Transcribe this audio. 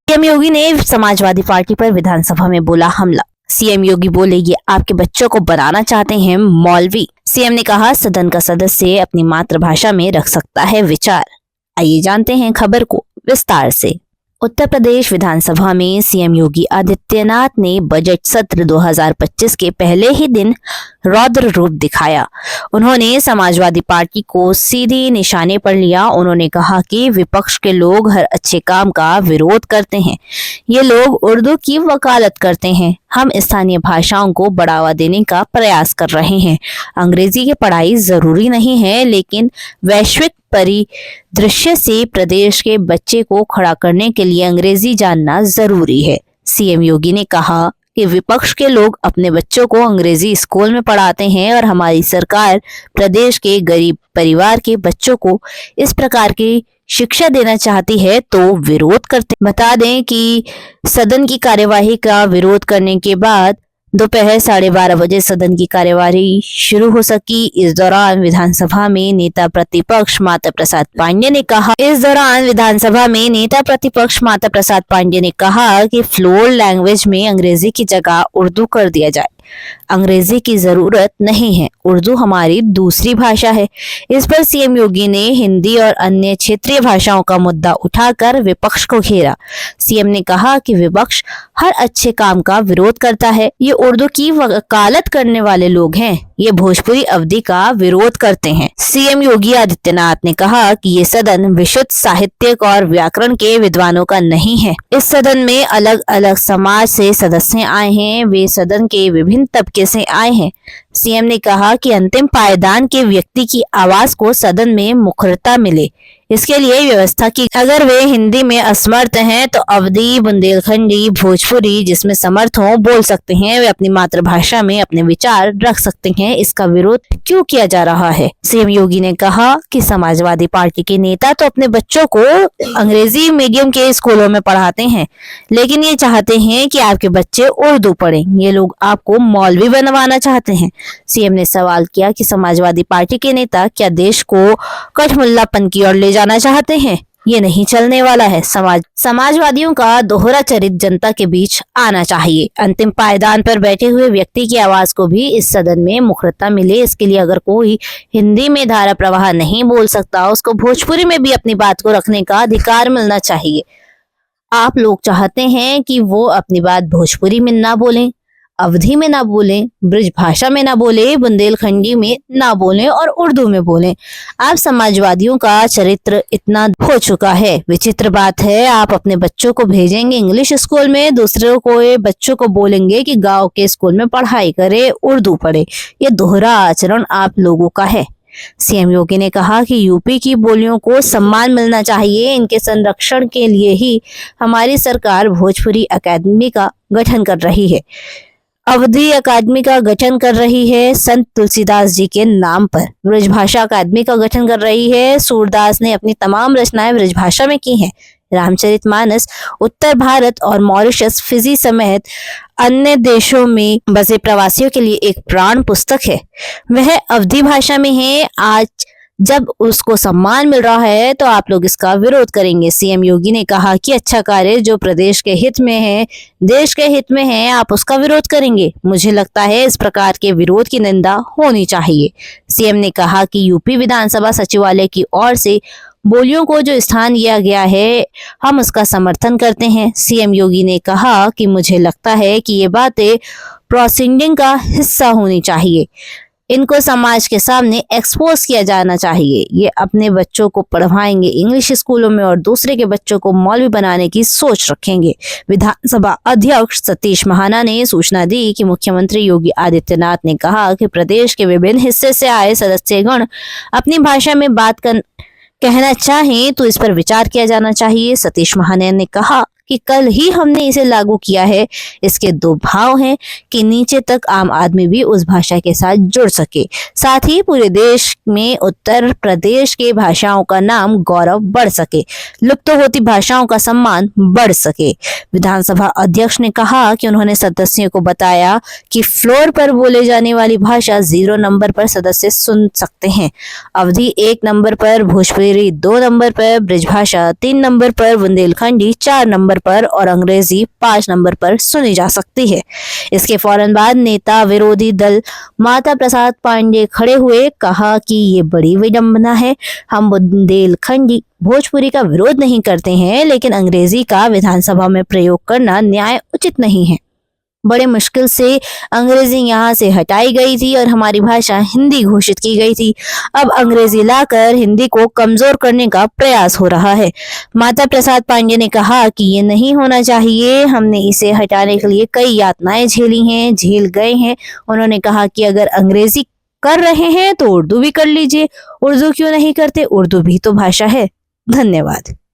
CM योगी ने Samajwadi party पर विधानसभा में बोला हमला। सीएम योगी बोले ये आपके बच्चों को बनाना चाहते हैं मौलवी। सीएम ने कहा सदन का सदस्य अपनी मातृभाषा में रख सकता है विचार। आइए जानते हैं खबर को विस्तार से। उत्तर प्रदेश विधानसभा में सीएम योगी आदित्यनाथ ने बजट सत्र 2025 के पहले ही दिन रौद्र रूप दिखाया। उन्होंने समाजवादी पार्टी को सीधे निशाने पर लिया। उन्होंने कहा कि विपक्ष के लोग हर अच्छे काम का विरोध करते हैं। ये लोग उर्दू की वकालत करते हैं। हम स्थानीय भाषाओं को बढ़ावा देने का प्रयास कर रहे हैं। अंग्रेजी की पढ़ाई जरूरी नहीं है, लेकिन वैश्विक परिदृश्य से प्रदेश के बच्चे को खड़ा करने के लिए अंग्रेजी जानना जरूरी है। सीएम योगी ने कहा कि विपक्ष के लोग अपने बच्चों को अंग्रेजी स्कूल में पढ़ाते हैं और हमारी सरकार प्रदेश के गरीब परिवार के बच्चों को इस प्रकार की शिक्षा देना चाहती है तो विरोध करते। बता दें कि सदन की कार्यवाही का विरोध करने के बाद दोपहर 12:30 बजे सदन की कार्यवाही शुरू हो सकी। इस दौरान विधानसभा में नेता प्रतिपक्ष माता प्रसाद पांडे ने कहा कि फ्लोर लैंग्वेज में अंग्रेजी की जगह उर्दू कर दिया जाए। अंग्रेजी की जरूरत नहीं है, उर्दू हमारी दूसरी भाषा है। इस पर सीएम योगी ने हिंदी और अन्य क्षेत्रीय भाषाओं का मुद्दा उठाकर विपक्ष को घेरा। सीएम ने कहा कि विपक्ष हर अच्छे काम का विरोध करता है। ये उर्दू की वकालत करने वाले लोग हैं, ये भोजपुरी अवधि का विरोध करते हैं। सीएम योगी आदित्यनाथ ने कहा कि ये सदन विशुद्ध साहित्यिक और व्याकरण के विद्वानों का नहीं है। इस सदन में अलग अलग समाज से सदस्य आए हैं, वे सदन के विभिन्न तबके से आए हैं। सीएम ने कहा कि अंतिम पायदान के व्यक्ति की आवाज को सदन में मुखरता मिले, इसके लिए व्यवस्था की। अगर वे हिंदी में असमर्थ हैं तो अवधी, बुंदेलखंडी, भोजपुरी जिसमें समर्थ हो बोल सकते हैं। वे अपनी मातृभाषा में अपने विचार रख सकते हैं। इसका विरोध क्यों किया जा रहा है? सीएम योगी ने कहा कि समाजवादी पार्टी के नेता तो अपने बच्चों को अंग्रेजी मीडियम के स्कूलों में पढ़ाते हैं, लेकिन ये चाहते हैं कि आपके बच्चे उर्दू पढ़ें। ये लोग आपको मौलवी बनवाना चाहते हैं। सीएम ने सवाल किया कि समाजवादी पार्टी के नेता क्या देश को कठमुल्लापन की ओर ले जाना चाहते हैं? ये नहीं चलने वाला है। समाजवादियों का दोहरा चरित्र जनता के बीच आना चाहिए। अंतिम पायदान पर बैठे हुए व्यक्ति की आवाज को भी इस सदन में मुखरता मिले। इसके लिए अगर कोई हिंदी में धारा प्रवाह नहीं बोल सकता, उसको भोजपुरी में भी अपनी बात को रखने का अधिकार मिलना चाहिए। आप लोग चाहते हैं कि वो अपनी बात भोजपुरी में ना बोलें, अवधी में ना बोलें, ब्रज भाषा में ना बोले, बुंदेलखंडी में ना बोलें और उर्दू में बोलें। आप समाजवादियों का चरित्र इतना हो चुका है। विचित्र बात है, आप अपने बच्चों को भेजेंगे इंग्लिश स्कूल में, दूसरों को बच्चों को बोलेंगे कि गांव के स्कूल में पढ़ाई करे, उर्दू पढ़े। ये दोहरा आचरण आप लोगों का है। सीएम योगी ने कहा कि यूपी की बोलियों को सम्मान मिलना चाहिए। इनके संरक्षण के लिए ही हमारी सरकार भोजपुरी अकादमी का गठन कर रही है, अवधी अकादमी का गठन कर रही है, संत तुलसीदास जी के नाम पर ब्रजभाषा अकादमी का गठन कर रही है। सूरदास ने अपनी तमाम रचनाएं ब्रजभाषा में की हैं। रामचरितमानस उत्तर भारत और मॉरिशस, फिजी समेत अन्य देशों में बसे प्रवासियों के लिए एक प्राण पुस्तक है। वह अवधी भाषा में है। आज जब उसको सम्मान मिल रहा है तो आप लोग इसका विरोध करेंगे। सीएम योगी ने कहा कि अच्छा कार्य जो प्रदेश के हित में है, देश के हित में है, आप उसका विरोध करेंगे। मुझे लगता है इस प्रकार के विरोध की निंदा होनी चाहिए। सीएम ने कहा कि यूपी विधानसभा सचिवालय की ओर से बोलियों को जो स्थान दिया गया है, हम उसका समर्थन करते हैं। सीएम योगी ने कहा कि मुझे लगता है कि ये बातें प्रोसीडिंग का हिस्सा होनी चाहिए, इनको समाज के सामने एक्सपोज किया जाना चाहिए। ये अपने बच्चों को पढ़वाएंगे इंग्लिश स्कूलों में और दूसरे के बच्चों को मौलवी बनाने की सोच रखेंगे। विधानसभा अध्यक्ष सतीश महाना ने सूचना दी कि मुख्यमंत्री योगी आदित्यनाथ ने कहा कि प्रदेश के विभिन्न हिस्से से आए सदस्यगण अपनी भाषा में बात कहना चाहें तो इस पर विचार किया जाना चाहिए। सतीश महाना ने कहा कि कल ही हमने इसे लागू किया है। इसके दो भाव हैं कि नीचे तक आम आदमी भी उस भाषा के साथ जुड़ सके, साथ ही पूरे देश में उत्तर प्रदेश के भाषाओं का नाम गौरव बढ़ सके, लुप्त होती भाषाओं का सम्मान बढ़ सके। विधानसभा अध्यक्ष ने कहा कि उन्होंने सदस्यों को बताया कि फ्लोर पर बोले जाने वाली भाषा 0 नंबर पर सदस्य सुन सकते हैं, अवधी 1 नंबर पर, भोजपुरी 2 नंबर पर, ब्रजभाषा 3 नंबर पर, बुंदेलखंडी 4 नंबर नंबर पर और अंग्रेजी 5 नंबर पर सुनी जा सकती है। इसके फौरन बाद नेता विरोधी दल माता प्रसाद पांडे खड़े हुए, कहा कि ये बड़ी विडंबना है। हम बुंदेलखंडी भोजपुरी का विरोध नहीं करते हैं, लेकिन अंग्रेजी का विधानसभा में प्रयोग करना न्याय उचित नहीं है। बड़े मुश्किल से अंग्रेजी यहाँ से हटाई गई थी और हमारी भाषा हिंदी घोषित की गई थी। अब अंग्रेजी लाकर हिंदी को कमजोर करने का प्रयास हो रहा है। माता प्रसाद पांडे ने कहा कि ये नहीं होना चाहिए। हमने इसे हटाने के लिए कई यातनाएं झेल गए हैं। उन्होंने कहा कि अगर अंग्रेजी कर रहे हैं तो उर्दू भी कर लीजिए। उर्दू क्यों नहीं करते? उर्दू भी तो भाषा है। धन्यवाद।